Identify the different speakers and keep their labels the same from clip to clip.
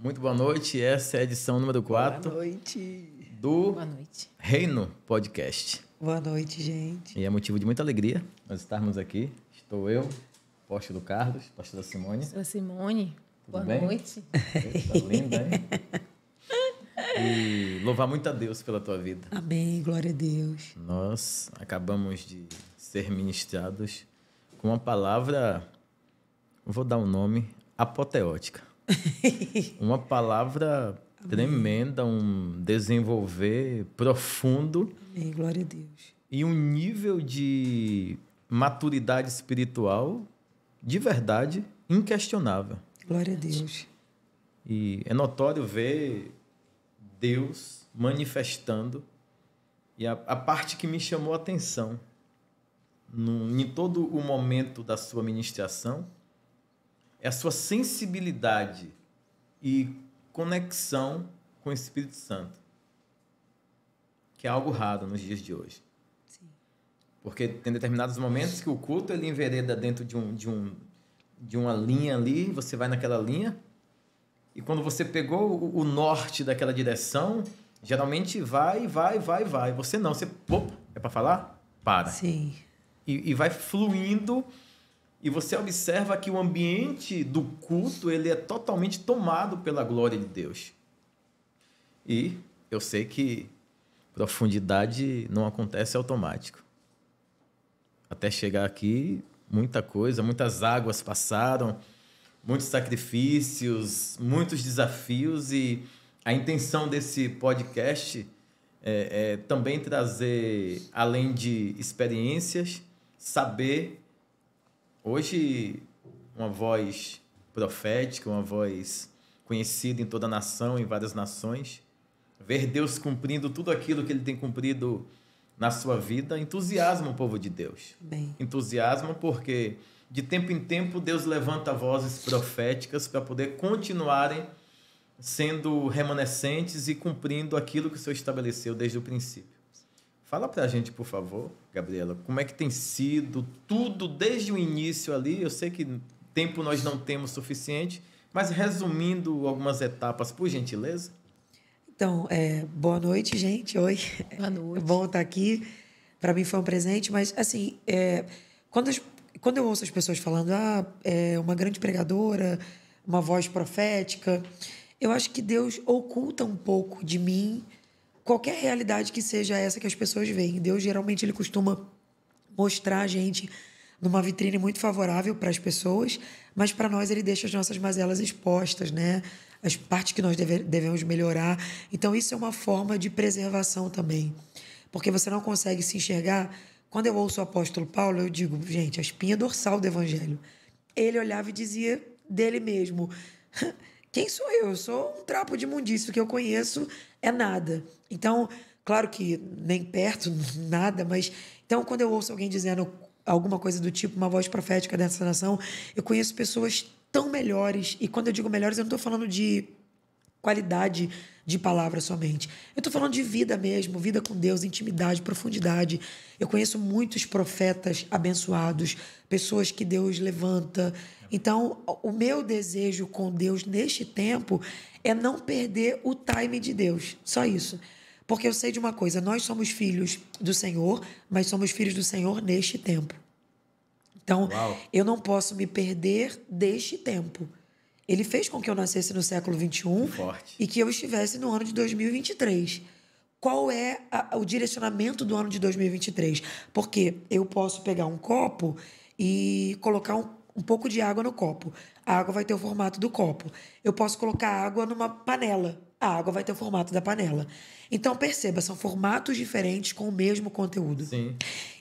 Speaker 1: Muito boa noite. Essa é a edição número 4
Speaker 2: Boa noite.
Speaker 1: do
Speaker 3: Boa noite.
Speaker 1: Reino Podcast.
Speaker 2: Boa noite, gente.
Speaker 1: E é motivo de muita alegria nós estarmos aqui. Estou eu, apóstolo Carlos, pastora Simone.
Speaker 3: Sou a Simone.
Speaker 1: Tudo
Speaker 3: Boa
Speaker 1: bem?
Speaker 3: noite.
Speaker 1: Tá linda, hein? E louvar muito a Deus pela tua vida.
Speaker 2: Amém, glória a Deus.
Speaker 1: Nós acabamos de ser ministrados com uma palavra, vou dar um nome, apoteótica. Uma palavra tremenda, um desenvolver profundo.
Speaker 2: Amém, glória a Deus.
Speaker 1: E um nível de maturidade espiritual, de verdade, inquestionável.
Speaker 2: Glória a Deus.
Speaker 1: E é notório ver Deus manifestando. E a parte que me chamou a atenção, em todo o momento da sua ministração, é a sua sensibilidade e conexão com o Espírito Santo, que é algo raro nos dias de hoje.
Speaker 2: Sim.
Speaker 1: Porque tem determinados momentos que o culto ele envereda dentro de uma linha ali, você vai naquela linha, e quando você pegou o norte daquela direção, geralmente vai. Você não, você... Opa, é para falar? Para.
Speaker 2: Sim.
Speaker 1: E vai fluindo, e você observa que o ambiente do culto ele é totalmente tomado pela glória de Deus. E eu sei que profundidade não acontece automático. Até chegar aqui, muita coisa, muitas águas passaram, muitos sacrifícios, muitos desafios, e a intenção desse podcast é também trazer, além de experiências, saber. Hoje, uma voz profética, uma voz conhecida em toda a nação, em várias nações, ver Deus cumprindo tudo aquilo que Ele tem cumprido na sua vida, entusiasma o povo de Deus.
Speaker 2: Amém.
Speaker 1: Entusiasma porque, de tempo em tempo, Deus levanta vozes proféticas para poder continuarem sendo remanescentes e cumprindo aquilo que o Senhor estabeleceu desde o princípio. Fala para a gente, por favor, Gabriela, como é que tem sido tudo desde o início ali? Eu sei que tempo nós não temos suficiente, mas resumindo algumas etapas, por gentileza.
Speaker 2: Então, boa noite, gente. Oi.
Speaker 3: Boa noite.
Speaker 2: É bom estar aqui. Para mim foi um presente, mas, assim, quando eu ouço as pessoas falando, é uma grande pregadora, uma voz profética, eu acho que Deus oculta um pouco de mim qualquer realidade que seja essa que as pessoas veem. Deus, geralmente, ele costuma mostrar a gente numa vitrine muito favorável para as pessoas, mas para nós ele deixa as nossas mazelas expostas, né? As partes que nós devemos melhorar. Então, isso é uma forma de preservação também, porque você não consegue se enxergar. Quando eu ouço o apóstolo Paulo, eu digo, gente, a espinha dorsal do evangelho. Ele olhava e dizia dele mesmo: quem sou eu? Eu sou um trapo de imundício, o que eu conheço é nada. Então, claro que nem perto, nada, mas... Então, quando eu ouço alguém dizendo alguma coisa do tipo, uma voz profética dessa nação, eu conheço pessoas tão melhores, e quando eu digo melhores, eu não estou falando de qualidade de palavra somente. Eu estou falando de vida mesmo, vida com Deus, intimidade, profundidade. Eu conheço muitos profetas abençoados, pessoas que Deus levanta. Então, o meu desejo com Deus neste tempo é não perder o time de Deus. Só isso. Porque eu sei de uma coisa, nós somos filhos do Senhor, mas somos filhos do Senhor neste tempo. Então, eu não posso me perder deste tempo. Ele fez com que eu nascesse no século XXI e que eu estivesse no ano de 2023. Qual é o direcionamento do ano de 2023? Porque eu posso pegar um copo e colocar um pouco de água no copo. A água vai ter o formato do copo. Eu posso colocar água numa panela. A água vai ter o formato da panela. Então, perceba, são formatos diferentes com o mesmo conteúdo.
Speaker 1: Sim.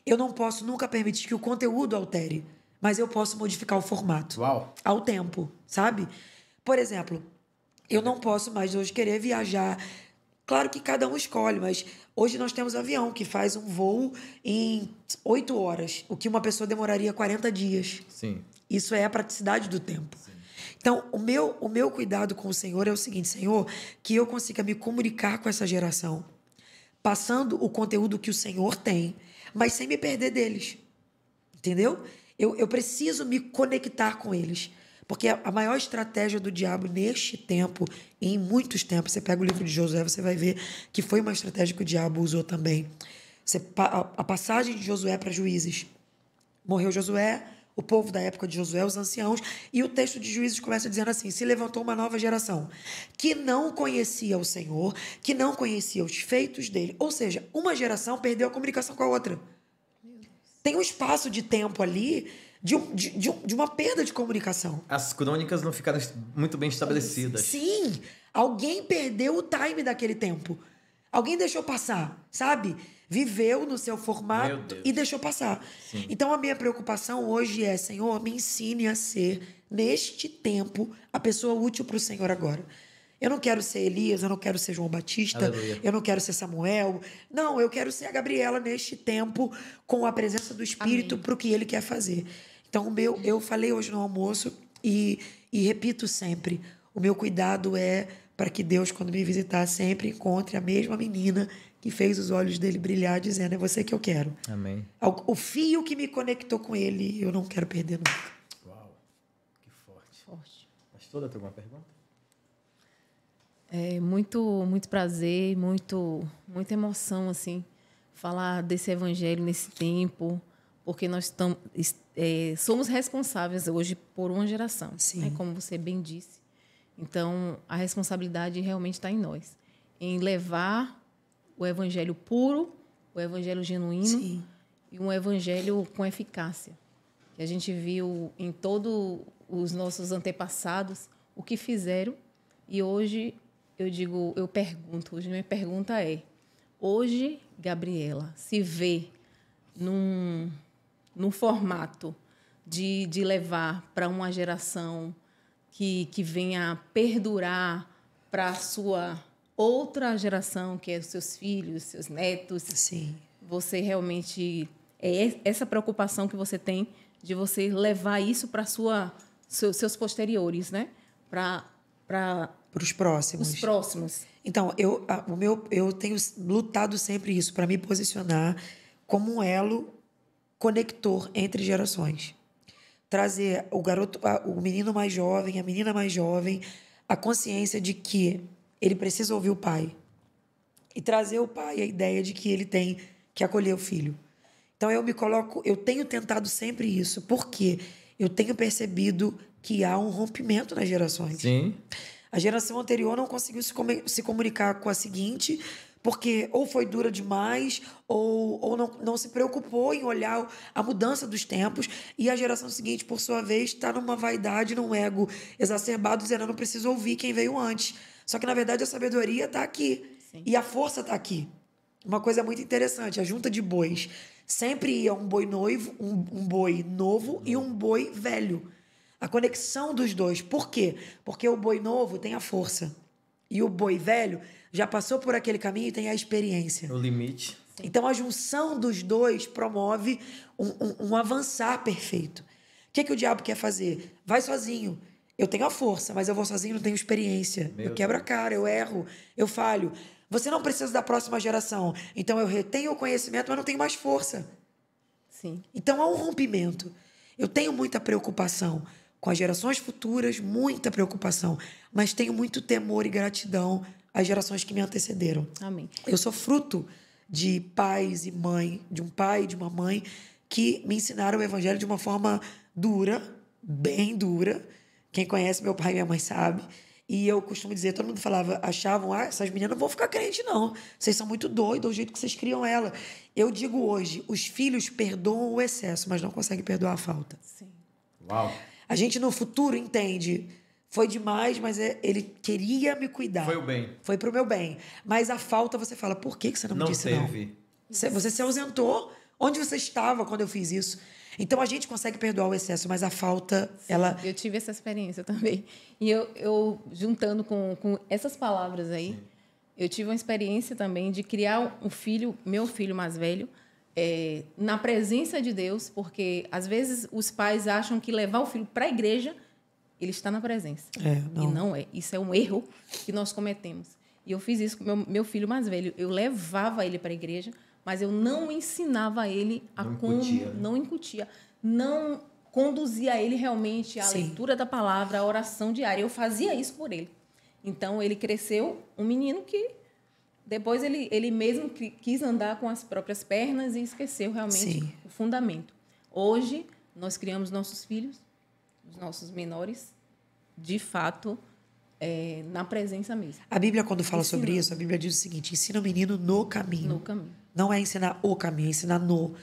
Speaker 2: Eu não posso nunca permitir que o conteúdo altere, mas eu posso modificar o formato ao tempo, sabe? Por exemplo, eu não posso mais hoje querer viajar. Claro que cada um escolhe, mas hoje nós temos avião que faz um voo em 8 horas, o que uma pessoa demoraria 40 dias.
Speaker 1: Sim.
Speaker 2: Isso é a praticidade do tempo.
Speaker 1: Sim.
Speaker 2: Então, o meu cuidado com o Senhor é o seguinte: Senhor, que eu consiga me comunicar com essa geração, passando o conteúdo que o Senhor tem, mas sem me perder deles. Entendeu? Eu preciso me conectar com eles. Porque a maior estratégia do diabo neste tempo, e em muitos tempos, você pega o livro de Josué, você vai ver que foi uma estratégia que o diabo usou também. A passagem de Josué para Juízes. Morreu Josué, o povo da época de Josué, os anciãos, e o texto de Juízes começa dizendo assim: se levantou uma nova geração que não conhecia o Senhor, que não conhecia os feitos dele. Ou seja, uma geração perdeu a comunicação com a outra. Tem um espaço de tempo ali de uma perda de comunicação.
Speaker 1: As crônicas não ficaram muito bem estabelecidas.
Speaker 2: Sim, alguém perdeu o time daquele tempo. Alguém deixou passar, sabe? Viveu no seu formato e deixou passar.
Speaker 1: Sim.
Speaker 2: Então, a minha preocupação hoje é: Senhor, me ensine a ser, neste tempo, a pessoa útil para o Senhor agora. Eu não quero ser Elias, eu não quero ser João Batista,
Speaker 1: Aleluia.
Speaker 2: eu não quero ser Samuel. Não, eu quero ser a Gabriela neste tempo, com a presença do Espírito para o que Ele quer fazer. Então, eu falei hoje no almoço e repito sempre: o meu cuidado é para que Deus, quando me visitar, sempre encontre a mesma menina que fez os olhos dele brilhar, dizendo: é você que eu quero.
Speaker 1: Amém.
Speaker 2: O fio que me conectou com ele, eu não quero perder nunca.
Speaker 1: Uau, que forte. Pastora, tem alguma pergunta?
Speaker 3: É muito prazer, muita emoção, assim, falar desse evangelho nesse tempo, porque nós somos responsáveis hoje por uma geração, né, como você bem disse. Então, a responsabilidade realmente está em nós, em levar o evangelho puro, o evangelho genuíno e um evangelho com eficácia. Que a gente viu em todos os nossos antepassados o que fizeram, e hoje hoje minha pergunta é: hoje, Gabriela se vê num formato de levar para uma geração que venha perdurar para a sua outra geração, que é os seus filhos, seus netos?
Speaker 2: Sim.
Speaker 3: Você realmente... É essa preocupação que você tem de você levar isso para seus posteriores, né? Para
Speaker 2: os próximos.
Speaker 3: Os próximos.
Speaker 2: Então, eu tenho lutado sempre isso, para me posicionar como um elo conector entre gerações. Trazer o menino mais jovem, a menina mais jovem, a consciência de que ele precisa ouvir o pai. E trazer o pai a ideia de que ele tem que acolher o filho. Então, eu tenho tentado sempre isso, porque eu tenho percebido que há um rompimento nas gerações.
Speaker 1: Sim.
Speaker 2: A geração anterior não conseguiu se comunicar com a seguinte, porque ou foi dura demais, ou não se preocupou em olhar a mudança dos tempos. E a geração seguinte, por sua vez, está numa vaidade, num ego exacerbado, dizendo: eu não preciso ouvir quem veio antes. Só que, na verdade, a sabedoria está aqui. Sim. E a força está aqui. Uma coisa muito interessante: a junta de bois sempre ia um boi noivo, um boi novo e um boi velho. A conexão dos dois. Por quê? Porque o boi novo tem a força. E o boi velho já passou por aquele caminho e tem a experiência.
Speaker 1: O limite.
Speaker 2: Sim. Então, a junção dos dois promove um avançar perfeito. O que o diabo quer fazer? Vai sozinho. Eu tenho a força, mas eu vou sozinho, não tenho experiência. Eu quebro a cara, eu erro, eu falho. Você não precisa da próxima geração. Então, eu retenho o conhecimento, mas não tenho mais força.
Speaker 3: Sim.
Speaker 2: Então, há um rompimento. Eu tenho muita preocupação com as gerações futuras, muita preocupação, mas tenho muito temor e gratidão às gerações que me antecederam.
Speaker 3: Amém.
Speaker 2: Eu sou fruto de pais e mãe, de um pai e de uma mãe que me ensinaram o evangelho de uma forma dura, bem dura. Quem conhece meu pai e minha mãe sabe. E eu costumo dizer, todo mundo achavam: essas meninas não vão ficar crentes, não. Vocês são muito doidos, o jeito que vocês criam ela. Eu digo hoje, os filhos perdoam o excesso, mas não conseguem perdoar a falta.
Speaker 3: Sim.
Speaker 1: Uau.
Speaker 2: A gente, no futuro, entende: foi demais, mas ele queria me cuidar.
Speaker 1: Foi o bem.
Speaker 2: Foi pro meu bem. Mas a falta, você fala: por que você não me disse não? Você se ausentou. Onde você estava quando eu fiz isso? Então, a gente consegue perdoar o excesso, mas a falta,
Speaker 3: sim, eu tive essa experiência também. E eu juntando com essas palavras aí, sim, eu tive uma experiência também de criar um filho, meu filho mais velho, na presença de Deus, porque, às vezes, os pais acham que levar o filho para a igreja, ele está na presença.
Speaker 2: Não.
Speaker 3: E não é. Isso é um erro que nós cometemos. E eu fiz isso com meu filho mais velho. Eu levava ele para a igreja, mas eu não ensinava ele a não incutia, não conduzia ele realmente à
Speaker 2: Sim.
Speaker 3: leitura da palavra, à oração diária. Eu fazia isso por ele. Então, ele cresceu um menino que depois ele mesmo quis andar com as próprias pernas e esqueceu realmente
Speaker 2: Sim.
Speaker 3: o fundamento. Hoje, nós criamos nossos filhos, os nossos menores, de fato, na presença mesmo.
Speaker 2: A Bíblia, quando fala sobre
Speaker 3: Ensinando.
Speaker 2: isso, a Bíblia diz o seguinte: ensina o menino no caminho.
Speaker 3: No caminho.
Speaker 2: Não é ensinar o caminho, é ensinar no.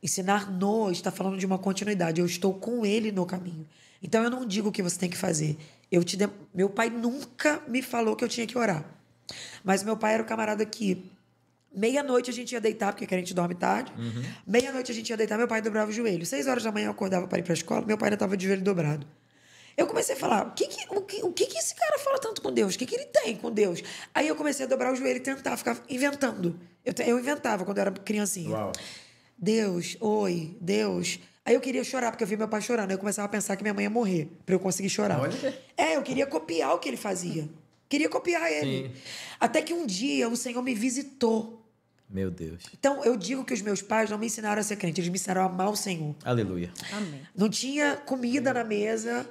Speaker 2: Ensinar no está falando de uma continuidade. Eu estou com ele no caminho. Então, eu não digo o que você tem que fazer. Meu pai nunca me falou que eu tinha que orar. Mas meu pai era o camarada que meia-noite a gente ia deitar, porque a gente dorme tarde. Meia-noite a gente ia deitar, meu pai dobrava o joelho. 6 horas da manhã eu acordava para ir para a escola, meu pai ainda estava de joelho dobrado. Eu comecei a falar, o que esse cara fala tanto com Deus? O que ele tem com Deus? Aí eu comecei a dobrar o joelho e tentar ficar inventando. Eu inventava quando eu era criancinha.
Speaker 1: Uau.
Speaker 2: Deus, oi, Deus. Aí eu queria chorar, porque eu vi meu pai chorando. Aí eu começava a pensar que minha mãe ia morrer, para eu conseguir chorar.
Speaker 1: Olha.
Speaker 2: Eu queria copiar o que ele fazia. Queria copiar ele.
Speaker 1: Sim.
Speaker 2: Até que um dia o Senhor me visitou.
Speaker 1: Meu Deus.
Speaker 2: Então, eu digo que os meus pais não me ensinaram a ser crente, eles me ensinaram a amar o Senhor.
Speaker 1: Aleluia.
Speaker 3: Amém.
Speaker 2: Não tinha comida na mesa.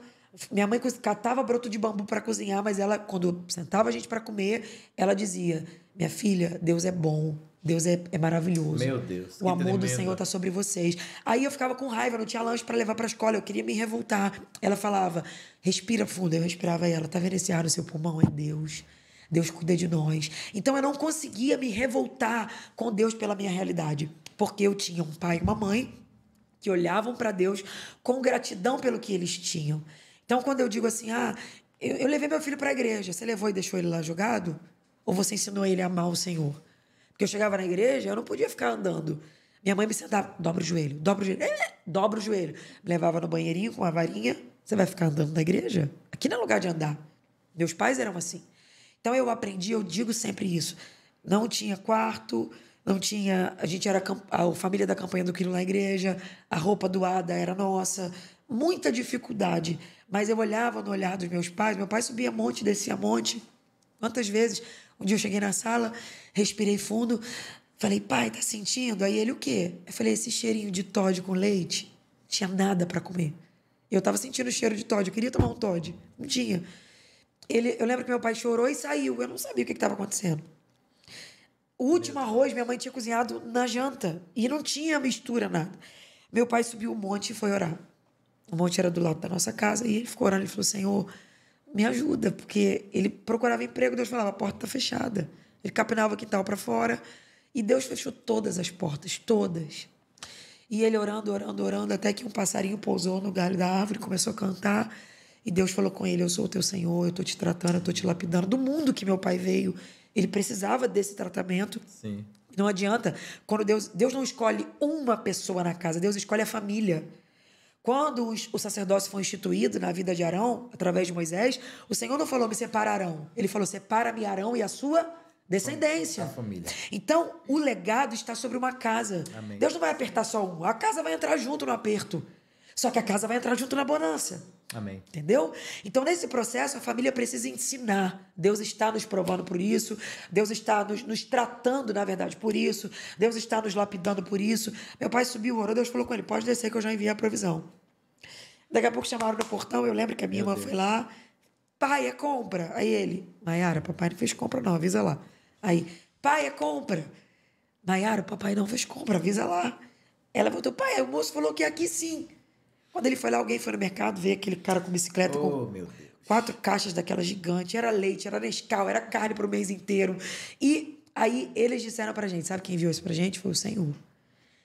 Speaker 2: Minha mãe catava broto de bambu para cozinhar, mas ela, quando sentava a gente para comer, ela dizia: minha filha, Deus é bom, Deus é maravilhoso.
Speaker 1: Meu Deus,
Speaker 2: O
Speaker 1: que
Speaker 2: amor do
Speaker 1: tremendo.
Speaker 2: Senhor está sobre vocês. Aí eu ficava com raiva, não tinha lanche para levar para a escola, eu queria me revoltar. Ela falava: respira fundo. Eu respirava e ela: tá vendo esse ar no seu pulmão? É Deus. Deus cuida de nós. Então eu não conseguia me revoltar com Deus pela minha realidade, porque eu tinha um pai e uma mãe que olhavam para Deus com gratidão pelo que eles tinham. Então, quando eu digo assim, eu levei meu filho para a igreja, você levou e deixou ele lá jogado? Ou você ensinou ele a amar o Senhor? Porque eu chegava na igreja, eu não podia ficar andando. Minha mãe me sentava, dobra o joelho, dobra o joelho. Me levava no banheirinho com uma varinha. Você vai ficar andando na igreja? Aqui não é lugar de andar. Meus pais eram assim. Então, eu aprendi, eu digo sempre isso. Não tinha quarto, não tinha... A gente era a família da campanha do Quilo na igreja, a roupa doada era nossa. Muita dificuldade. Mas eu olhava no olhar dos meus pais, meu pai subia monte, descia monte. Quantas vezes? Um dia eu cheguei na sala, respirei fundo, falei: pai, tá sentindo? Aí ele: o quê? Eu falei: esse cheirinho de Toddy com leite. Não tinha nada para comer. Eu estava sentindo o cheiro de Toddy, eu queria tomar um Toddy. Não tinha. Eu lembro que meu pai chorou e saiu. Eu não sabia o que estava acontecendo. O último arroz minha mãe tinha cozinhado na janta e não tinha mistura, nada. Meu pai subiu o monte e foi orar. O monte era do lado da nossa casa e ele ficou orando. Ele falou: Senhor, me ajuda, porque ele procurava emprego. Deus falava: a porta está fechada. Ele capinava o quintal para fora e Deus fechou todas as portas, todas. E ele orando, orando, orando, até que um passarinho pousou no galho da árvore, começou a cantar. E Deus falou com ele: eu sou o teu Senhor, eu estou te tratando, eu estou te lapidando. Do mundo que meu pai veio, ele precisava desse tratamento.
Speaker 1: Sim.
Speaker 2: Não adianta. Quando Deus não escolhe uma pessoa na casa, Deus escolhe a família. Quando o sacerdócio foi instituído na vida de Arão, através de Moisés, o Senhor não falou: me separa Arão. Ele falou: separa-me Arão e a sua descendência.
Speaker 1: A família.
Speaker 2: Então, o legado está sobre uma casa.
Speaker 1: Amém.
Speaker 2: Deus não vai apertar só um. A casa vai entrar junto no aperto. Só que a casa vai entrar junto na bonança.
Speaker 1: Amém.
Speaker 2: Entendeu? Então, nesse processo, a família precisa ensinar. Deus está nos provando por isso. Deus está nos tratando, na verdade, por isso. Deus está nos lapidando por isso. Meu pai subiu, orou, Deus falou com ele: pode descer que eu já enviei a provisão. Daqui a pouco chamaram no portão, eu lembro que a minha irmã foi lá. Pai, é compra. Aí ele: Maiara, papai não fez compra não, avisa lá. Aí: pai, é compra. Maiara, papai não fez compra, avisa lá. Ela voltou: pai, o moço falou que é aqui sim. Quando ele foi lá, alguém foi no mercado, veio aquele cara com bicicleta com
Speaker 1: Meu Deus.
Speaker 2: 4 caixas daquela gigante, era leite, era Nescau, era carne para o mês inteiro. E aí eles disseram pra gente: sabe quem enviou isso pra gente? Foi o Senhor.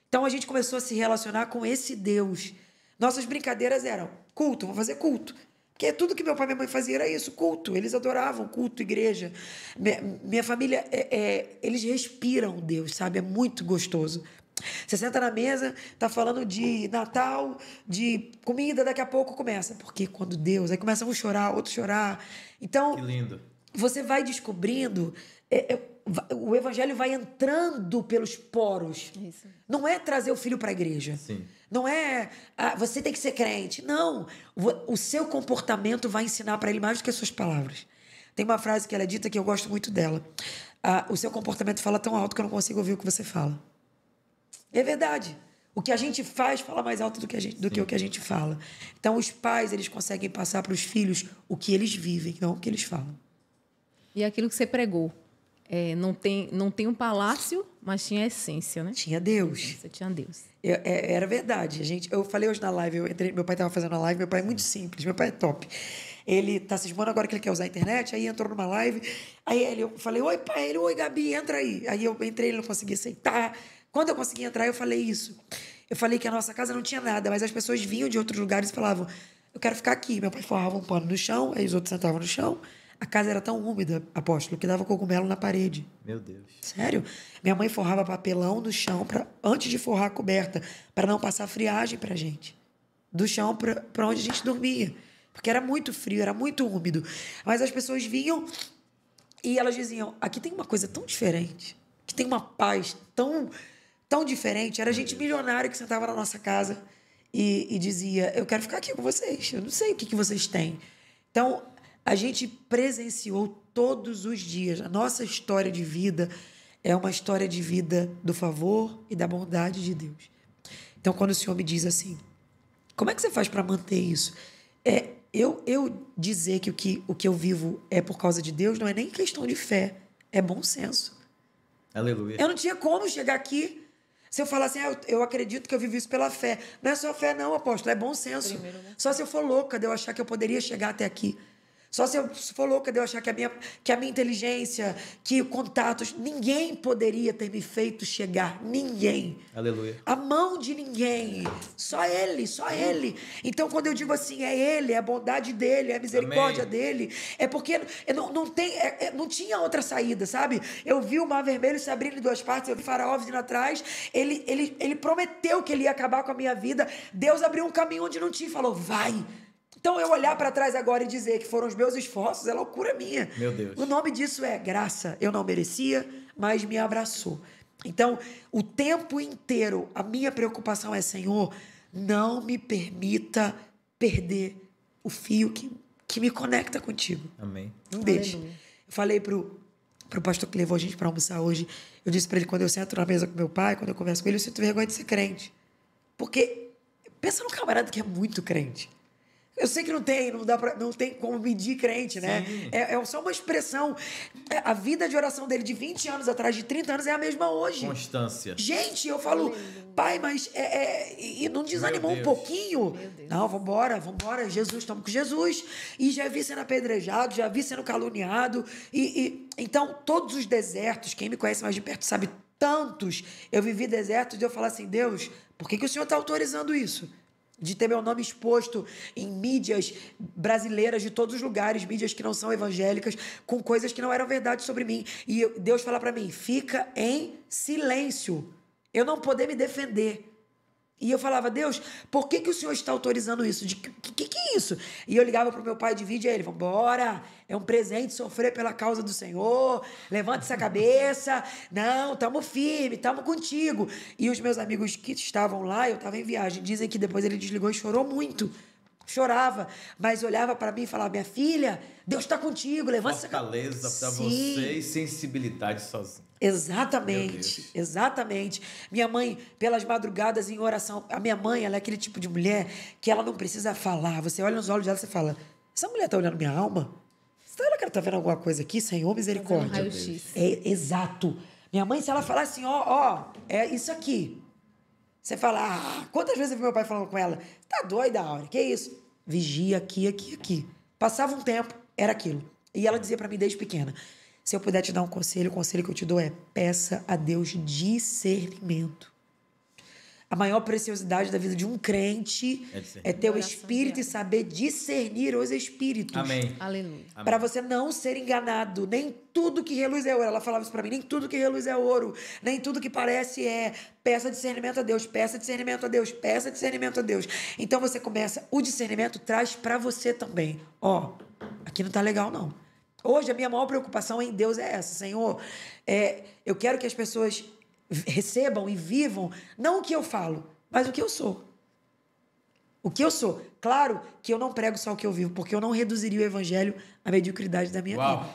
Speaker 2: Então a gente começou a se relacionar com esse Deus. Nossas brincadeiras eram culto, vamos fazer culto. Porque tudo que meu pai e minha mãe faziam era isso, culto. Eles adoravam culto, igreja. Minha família, eles respiram Deus, sabe? É muito gostoso. Você senta na mesa, tá falando de Natal, de comida, daqui a pouco começa. Porque quando Deus... Aí começa um chorar, outro chorar. Então,
Speaker 1: Que lindo.
Speaker 2: você vai descobrindo... o evangelho vai entrando pelos poros.
Speaker 3: Isso.
Speaker 2: Não é trazer o filho para a igreja.
Speaker 1: Sim.
Speaker 2: Não é você tem que ser crente. Não. O seu comportamento vai ensinar para ele mais do que as suas palavras. Tem uma frase que ela é dita que eu gosto muito dela. O seu comportamento fala tão alto que eu não consigo ouvir o que você fala. É verdade. O que a gente faz fala mais alto do que o que a gente fala. Então, os pais, eles conseguem passar para os filhos o que eles vivem, não o que eles falam.
Speaker 3: E aquilo que você pregou, não tem um palácio, mas tinha a essência, né?
Speaker 2: Tinha Deus.
Speaker 3: Você tinha Deus.
Speaker 2: Era verdade. Eu falei hoje na live, meu pai estava fazendo a live, meu pai é muito simples, meu pai é top. Ele tá cismando agora que ele quer usar a internet, aí entrou numa live, eu falei, oi pai, oi Gabi, entra aí. Aí eu entrei, ele não conseguia aceitar. Quando eu consegui entrar, eu falei isso. Eu falei que a nossa casa não tinha nada, mas as pessoas vinham de outros lugares e falavam, eu quero ficar aqui. Meu pai forrava um pano no chão, aí os outros sentavam no chão. A casa era tão úmida, apóstolo, que dava cogumelo na parede.
Speaker 1: Meu Deus.
Speaker 2: Sério? Minha mãe forrava papelão no chão, antes de forrar a coberta, para não passar friagem para a gente. Do chão para onde a gente dormia. Porque era muito frio, era muito úmido. Mas as pessoas vinham e elas diziam, aqui tem uma coisa tão diferente, que tem uma paz tão diferente. Era gente milionária que sentava na nossa casa e dizia, eu quero ficar aqui com vocês, eu não sei o que vocês têm. Então, a gente presenciou todos os dias. A nossa história de vida é uma história de vida do favor e da bondade de Deus. Então, quando o Senhor me diz assim, como é que você faz para manter isso? Eu dizer que o que eu vivo é por causa de Deus não é nem questão de fé, é bom senso.
Speaker 1: Aleluia.
Speaker 2: Eu não tinha como chegar aqui se eu falar assim, eu acredito que eu vivo isso pela fé. Não é só fé não, apóstolo, é bom senso. Primeiro, né? Só se eu for louca de eu achar que eu poderia chegar até aqui. Só se eu for louca de eu achar que a minha inteligência, que contatos, ninguém poderia ter me feito chegar. Ninguém.
Speaker 1: Aleluia.
Speaker 2: A mão de ninguém. Só Ele, só Ele. Então, quando eu digo assim, é Ele, é a bondade dele, é a misericórdia
Speaker 1: Amém.
Speaker 2: dele, é porque não tinha outra saída, sabe? Eu vi o Mar Vermelho se abrindo em duas partes, eu vi Faraó vindo atrás, ele prometeu que ele ia acabar com a minha vida. Deus abriu um caminho onde não tinha e falou, vai. Então, eu olhar para trás agora e dizer que foram os meus esforços é loucura minha.
Speaker 1: Meu Deus.
Speaker 2: O nome disso é graça. Eu não merecia, mas me abraçou. Então, o tempo inteiro, a minha preocupação é, Senhor, não me permita perder o fio que me conecta contigo.
Speaker 1: Amém.
Speaker 2: Não deixe. Eu falei pro pastor que levou a gente para almoçar hoje, eu disse para ele, quando eu sento na mesa com meu pai, quando eu converso com ele, eu sinto vergonha de ser crente. Porque pensa num camarada que é muito crente. Eu sei que não tem como medir crente, né? É só uma expressão. A vida de oração dele de 20 anos atrás, de 30 anos, é a mesma hoje.
Speaker 1: Constância.
Speaker 2: Gente, eu falo, pai, mas e não desanimou um pouquinho? Não, vambora, Jesus, estamos com Jesus. E já vi sendo apedrejado, já vi sendo caluniado. Então, todos os desertos, quem me conhece mais de perto sabe, tantos, eu vivi desertos de eu falar assim, Deus, por que o Senhor está autorizando isso? De ter meu nome exposto em mídias brasileiras de todos os lugares, mídias que não são evangélicas, com coisas que não eram verdade sobre mim. E Deus fala para mim, fica em silêncio. Eu não poder me defender. E eu falava, Deus, por que o Senhor está autorizando isso? Que é isso? E eu ligava para o meu pai de vídeo e ele, vambora, é um presente sofrer pela causa do Senhor, levanta essa cabeça, não, estamos firmes, estamos contigo. E os meus amigos que estavam lá, eu estava em viagem, dizem que depois ele desligou e chorou muito. Chorava, mas olhava para mim e falava, minha filha, Deus está contigo, levanta essa cabeça.
Speaker 1: Fortaleza para você e sensibilidade sozinho.
Speaker 2: Exatamente, exatamente. Minha mãe, pelas madrugadas em oração, a minha mãe, ela é aquele tipo de mulher que ela não precisa falar. Você olha nos olhos dela e você fala, essa mulher está olhando minha alma? Será que ela está vendo alguma coisa aqui? Senhor, misericórdia. Exato. Minha mãe, se ela falar assim, é isso aqui. Você fala, quantas vezes eu vi meu pai falando com ela? Tá doida, Áurea, que isso? Vigia aqui. Passava um tempo, era aquilo. E ela dizia para mim desde pequena, se eu puder te dar um conselho, o conselho que eu te dou é peça a Deus discernimento. A maior preciosidade da vida de um crente é ter o espírito e saber discernir os espíritos.
Speaker 1: Amém.
Speaker 3: Aleluia.
Speaker 2: Para você não ser enganado. Nem tudo que reluz é ouro. Ela falava isso para mim. Nem tudo que reluz é ouro. Nem tudo que parece é. Peça discernimento a Deus. Peça discernimento a Deus. Peça discernimento a Deus. Então você começa. O discernimento traz para você também. Aqui não tá legal não. Hoje a minha maior preocupação em Deus é essa. Senhor, eu quero que as pessoas recebam e vivam, não o que eu falo, mas o que eu sou. O que eu sou. Claro que eu não prego só o que eu vivo, porque eu não reduziria o evangelho à mediocridade da minha vida.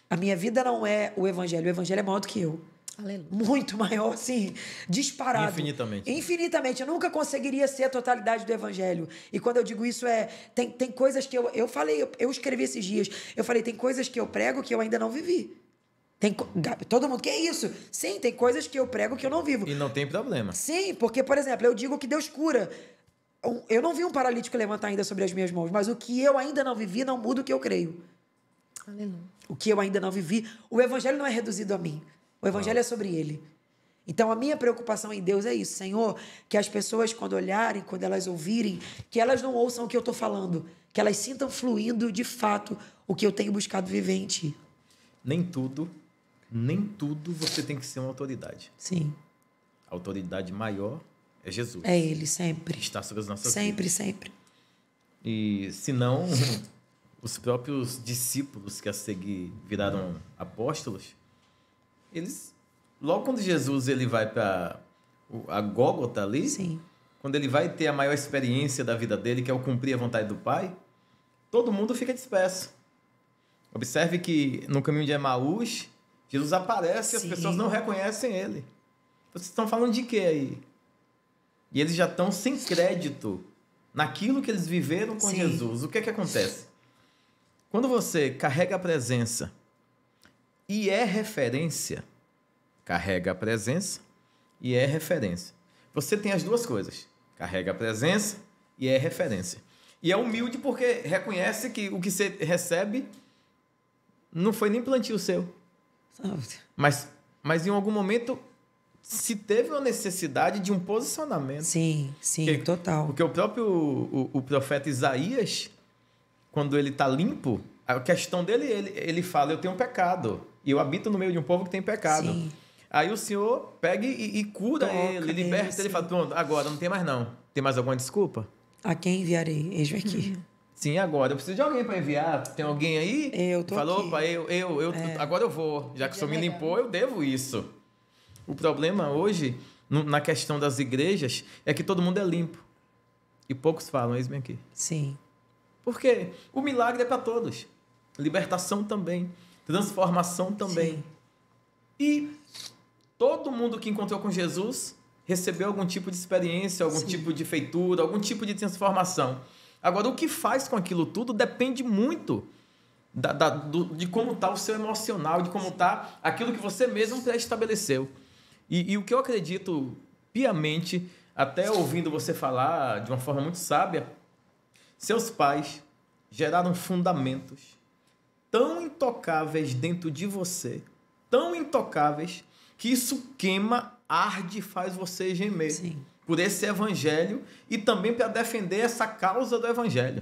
Speaker 2: A minha vida não é o evangelho é maior do que eu.
Speaker 3: Aleluia.
Speaker 2: Muito maior, assim, disparado.
Speaker 1: Infinitamente.
Speaker 2: Infinitamente. Eu nunca conseguiria ser a totalidade do evangelho. E quando eu digo isso, tem coisas que eu falei, eu escrevi esses dias, eu falei, tem coisas que eu prego que eu ainda não vivi. Todo mundo, que é isso? Sim, tem coisas que eu prego que eu não vivo.
Speaker 1: E não tem problema.
Speaker 2: Sim, porque, por exemplo, eu digo que Deus cura. Eu não vi um paralítico levantar ainda sobre as minhas mãos, mas o que eu ainda não vivi não muda o que eu creio.
Speaker 3: Aleluia.
Speaker 2: O que eu ainda não vivi. O evangelho não é reduzido a mim. O evangelho é sobre ele. Então, a minha preocupação em Deus é isso. Senhor, que as pessoas, quando olharem, quando elas ouvirem, que elas não ouçam o que eu estou falando. Que elas sintam fluindo, de fato, o que eu tenho buscado viver em Ti.
Speaker 1: Nem tudo você tem que ser uma autoridade.
Speaker 2: Sim.
Speaker 1: A autoridade maior é Jesus.
Speaker 2: É Ele, sempre.
Speaker 1: Que está sobre as nossas
Speaker 2: Sempre,
Speaker 1: vidas.
Speaker 2: sempre.
Speaker 1: E se não, os próprios discípulos que a seguir viraram apóstolos, eles, logo quando Jesus ele vai para a Gólgota ali,
Speaker 2: Sim.
Speaker 1: quando ele vai ter a maior experiência da vida dele, que é o cumprir a vontade do Pai, todo mundo fica disperso. Observe que no caminho de Emaús, Jesus aparece e as
Speaker 2: Sim.
Speaker 1: pessoas não reconhecem ele. Vocês estão falando de quê aí? E eles já estão sem crédito naquilo que eles viveram com
Speaker 2: Sim.
Speaker 1: Jesus. O que é que acontece? Quando você carrega a presença e é referência, carrega a presença e é referência. Você tem as duas coisas. Carrega a presença e é referência. E é humilde porque reconhece que o que você recebe não foi nem plantio seu. Mas em algum momento se teve uma necessidade de um posicionamento.
Speaker 2: Sim, total.
Speaker 1: Porque o próprio o profeta Isaías, quando ele está limpo, a questão dele, ele fala, eu tenho um pecado, e eu habito no meio de um povo que tem pecado.
Speaker 2: Sim.
Speaker 1: Aí o Senhor pega e cura ele, liberta ele e fala, pronto, agora não tem mais não. Tem mais alguma desculpa?
Speaker 2: A quem enviarei? Eis-me aqui.
Speaker 1: Sim, agora. Eu preciso de alguém para enviar. Tem alguém aí?
Speaker 2: Eu tô
Speaker 1: Falou,
Speaker 2: aqui.
Speaker 1: opa, agora eu vou. Já que o Senhor me limpou, eu devo isso. O problema hoje, na questão das igrejas, é que todo mundo é limpo. E poucos falam, eis-me aqui.
Speaker 2: Sim.
Speaker 1: Por quê? O milagre é para todos. Libertação também. Transformação também.
Speaker 2: Sim.
Speaker 1: E todo mundo que encontrou com Jesus recebeu algum tipo de experiência, algum tipo de feitura, algum tipo de transformação. Agora, o que faz com aquilo tudo depende muito de como está o seu emocional, de como está aquilo que você mesmo pré-estabeleceu. E o que eu acredito piamente, até ouvindo você falar de uma forma muito sábia, seus pais geraram fundamentos tão intocáveis dentro de você, tão intocáveis, que isso queima, arde e faz você gemer.
Speaker 2: Sim.
Speaker 1: Por esse evangelho e também para defender essa causa do evangelho.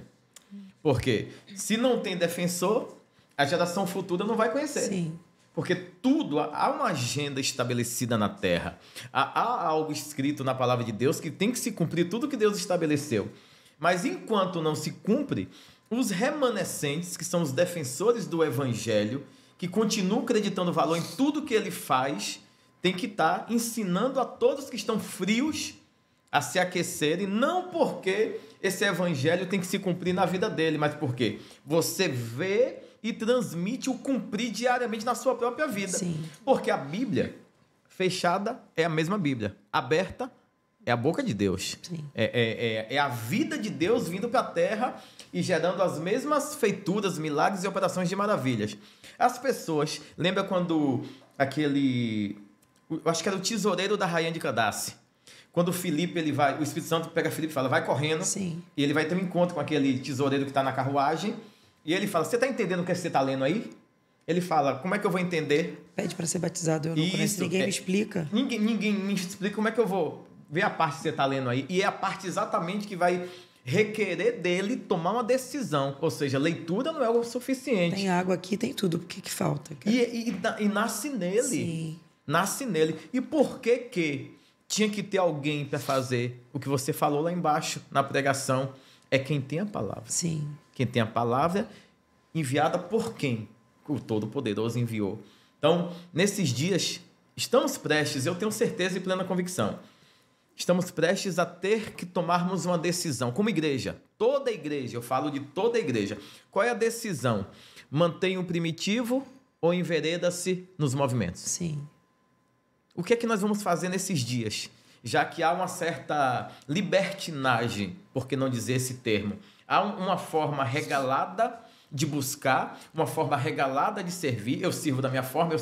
Speaker 1: Porque se não tem defensor, a geração futura não vai conhecer.
Speaker 2: Sim.
Speaker 1: Porque tudo, há uma agenda estabelecida na terra. Há algo escrito na palavra de Deus que tem que se cumprir tudo que Deus estabeleceu. Mas enquanto não se cumpre, os remanescentes, que são os defensores do evangelho, que continuam acreditando valor em tudo que ele faz, tem que estar ensinando a todos que estão frios a se aquecerem, não porque esse evangelho tem que se cumprir na vida dele, mas porque você vê e transmite o cumprir diariamente na sua própria vida.
Speaker 2: Sim.
Speaker 1: Porque a Bíblia fechada é a mesma Bíblia, aberta é a boca de Deus.
Speaker 2: Sim.
Speaker 1: É a vida de Deus vindo para a terra e gerando as mesmas feituras, milagres e operações de maravilhas. As pessoas, lembra quando eu acho que era o tesoureiro da rainha de Candace, quando Filipe, o Espírito Santo pega Filipe e fala, vai correndo.
Speaker 2: Sim.
Speaker 1: E ele vai ter um encontro com aquele tesoureiro que está na carruagem. E ele fala, você está entendendo o que você está lendo aí? Ele fala, como é que eu vou entender?
Speaker 2: Pede para ser batizado, eu não conheço. Ninguém me explica.
Speaker 1: Ninguém me explica como é que eu vou ver a parte que você está lendo aí. E é a parte exatamente que vai requerer dele tomar uma decisão. Ou seja, leitura não é o suficiente.
Speaker 2: Tem água aqui, tem tudo. Por que falta?
Speaker 1: E nasce nele.
Speaker 2: Sim.
Speaker 1: Nasce nele. E por que tinha que ter alguém para fazer o que você falou lá embaixo na pregação? É quem tem a palavra.
Speaker 2: Sim.
Speaker 1: Quem tem a palavra enviada por quem? O Todo-Poderoso enviou. Então, nesses dias, estamos prestes, eu tenho certeza e plena convicção, estamos prestes a ter que tomarmos uma decisão, como igreja, toda igreja, eu falo de toda igreja. Qual é a decisão? Mantém o primitivo ou envereda-se nos movimentos?
Speaker 2: Sim.
Speaker 1: O que é que nós vamos fazer nesses dias? Já que há uma certa libertinagem, por que não dizer esse termo? Há uma forma regalada de buscar, uma forma regalada de servir. Eu sirvo da minha forma,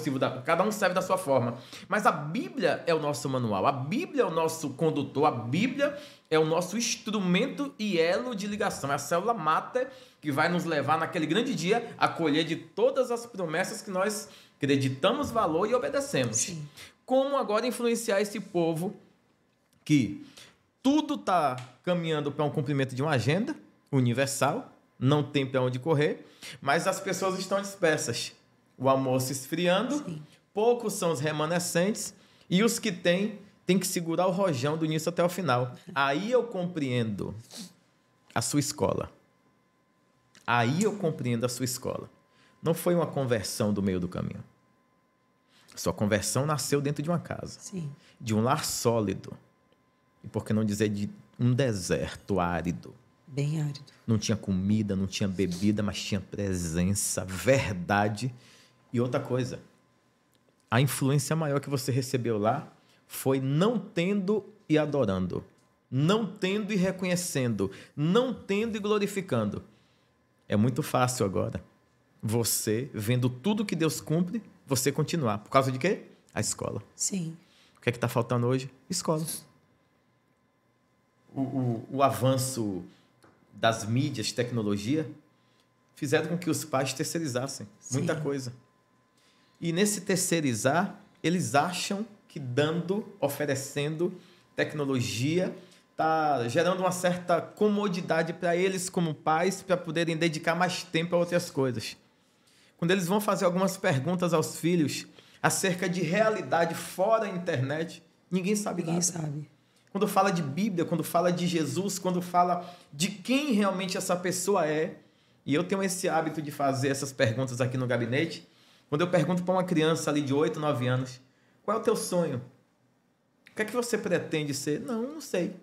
Speaker 1: cada um serve da sua forma. Mas a Bíblia é o nosso manual, a Bíblia é o nosso condutor, a Bíblia é o nosso instrumento e elo de ligação. É a célula máter que vai nos levar naquele grande dia a colher de todas as promessas que nós acreditamos valor e obedecemos.
Speaker 2: Sim.
Speaker 1: Como agora influenciar esse povo que tudo está caminhando para um cumprimento de uma agenda universal, não tem para onde correr, mas as pessoas estão dispersas. O amor se esfriando,
Speaker 2: Sim.
Speaker 1: poucos são os remanescentes e os que têm que segurar o rojão do início até o final. Aí eu compreendo a sua escola. Aí eu compreendo a sua escola. Não foi uma conversão do meio do caminho. Sua conversão nasceu dentro de uma casa,
Speaker 2: Sim.
Speaker 1: de um lar sólido. E por que não dizer de um deserto árido?
Speaker 2: Bem árido.
Speaker 1: Não tinha comida, não tinha bebida, mas tinha presença, verdade. E outra coisa, a influência maior que você recebeu lá foi não tendo e adorando, não tendo e reconhecendo, não tendo e glorificando. É muito fácil agora você, vendo tudo que Deus cumpre, você continuar. Por causa de quê? A escola.
Speaker 2: Sim.
Speaker 1: O que é que está faltando hoje? Escola. O avanço das mídias, tecnologia, fizeram com que os pais terceirizassem muita coisa. E nesse terceirizar, eles acham que dando, oferecendo tecnologia, está gerando uma certa comodidade para eles como pais, para poderem dedicar mais tempo a outras coisas. Quando eles vão fazer algumas perguntas aos filhos acerca de realidade fora da internet, ninguém sabe nada.
Speaker 2: Ninguém sabe.
Speaker 1: Quando fala de Bíblia, quando fala de Jesus, quando fala de quem realmente essa pessoa é, e eu tenho esse hábito de fazer essas perguntas aqui no gabinete, quando eu pergunto para uma criança ali de 8, 9 anos, qual é o teu sonho? O que é que você pretende ser? Não sei.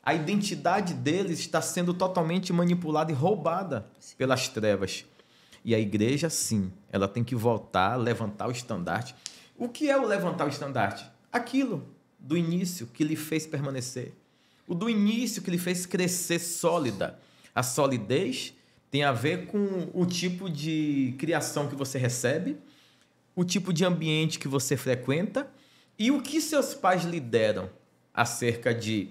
Speaker 1: A identidade deles está sendo totalmente manipulada e roubada pelas trevas. E a igreja, sim, ela tem que voltar, levantar o estandarte. O que é o levantar o estandarte? Aquilo do início que lhe fez permanecer. O do início que lhe fez crescer sólida. A solidez tem a ver com o tipo de criação que você recebe, o tipo de ambiente que você frequenta e o que seus pais lhe deram acerca de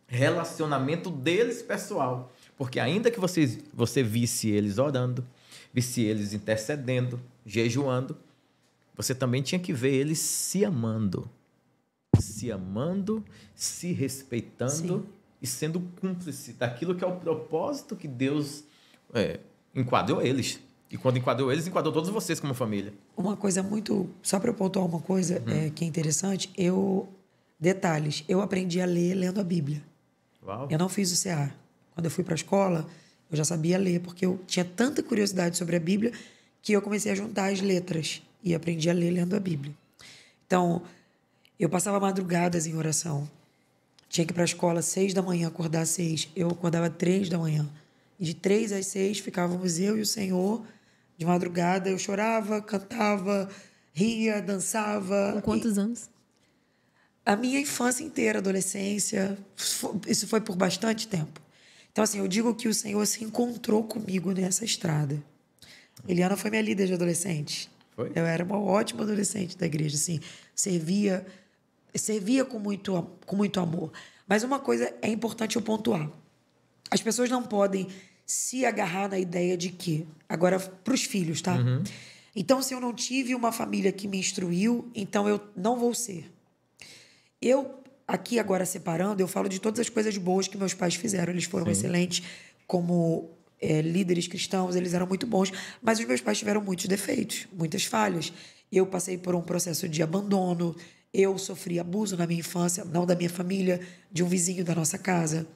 Speaker 1: relacionamento deles pessoal. Porque ainda que você visse eles orando, visse eles intercedendo, jejuando, você também tinha que ver eles se amando, se respeitando. Sim. E sendo cúmplice daquilo que é o propósito que Deus enquadrou eles. E quando enquadrou eles, enquadrou todos vocês como família.
Speaker 2: Uma coisa muito... Só para eu pontuar uma coisa que é interessante, detalhes, eu aprendi a ler lendo a Bíblia.
Speaker 1: Uau.
Speaker 2: Eu não fiz o CA. Quando eu fui para a escola, eu já sabia ler, porque eu tinha tanta curiosidade sobre a Bíblia que eu comecei a juntar as letras e aprendi a ler lendo a Bíblia. Então, eu passava madrugadas em oração. Tinha que ir para a escola 6 da manhã, acordar às 6. Eu acordava 3 da manhã. E de 3 às 6 ficávamos eu e o Senhor de madrugada. Eu chorava, cantava, ria, dançava.
Speaker 3: Com quantos anos?
Speaker 2: A minha infância inteira, adolescência, isso foi por bastante tempo. Então, assim, eu digo que o Senhor se encontrou comigo nessa estrada. Eliana foi minha líder de adolescente.
Speaker 1: Foi?
Speaker 2: Eu era uma ótima adolescente da igreja, assim, servia com muito amor. Mas uma coisa é importante eu pontuar. As pessoas não podem se agarrar na ideia de que... Agora, para os filhos, tá?
Speaker 1: Uhum.
Speaker 2: Então, se eu não tive uma família que me instruiu, então eu não vou ser. Eu, aqui agora separando, eu falo de todas as coisas boas que meus pais fizeram. Eles foram excelentes como líderes cristãos, eles eram muito bons, mas os meus pais tiveram muitos defeitos, muitas falhas. Eu passei por um processo de abandono, eu sofri abuso na minha infância, não da minha família, de um vizinho da nossa casa.